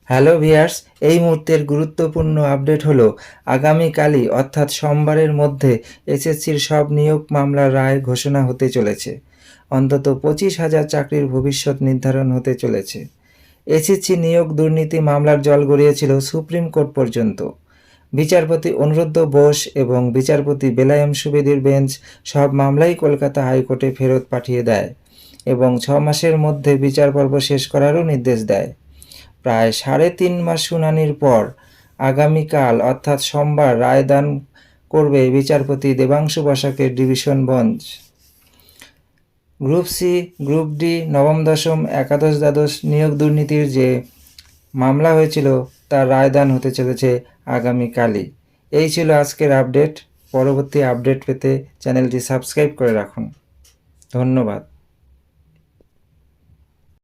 Hello viewers, এই মুহূর্তের গুরুত্বপূর্ণ আপডেট হলো আগামীকালই অর্থাৎ সোমবারের মধ্যে এসএসসির সব নিয়োগ মামলার রায় ঘোষণা হতে চলেছে। অন্তত 25,000 চাকরির ভবিষ্যৎ নির্ধারণ হতে চলেছে। এসএসসি নিয়োগ দুর্নীতি মামলার জল গড়িয়েছিল সুপ্রিম কোর্ট পর্যন্ত। বিচারপতি অনুরুদ্ধ বোস এবং বিচারপতি বেলায়েম সুবেদীর বেঞ্চ সব মামলাই কলকাতা হাইকোর্টে ফেরত পাঠিয়ে দেয় এবং 6 মাসের মধ্যে বিচার পর্ব শেষ করারও নির্দেশ দেয়। প্রায় 3.5 মাস শুনানির পর আগামীকাল অর্থাৎ সোমবার রায়দান করবে বিচারপতি দেবাংশু বসাকের division bench. Group C, group D, নবম দশম, একাদশ দ্বাদশ নিয়োগ দুর্নীতির যে মামলা হয়েছিল তার রায়দান হতে চলেছে আগামীকালই। এই ছিল আজকের আপডেট। পরবর্তী আপডেট পেতে চ্যানেলটি সাবস্ক্রাইব করে রাখুন। ধন্যবাদ।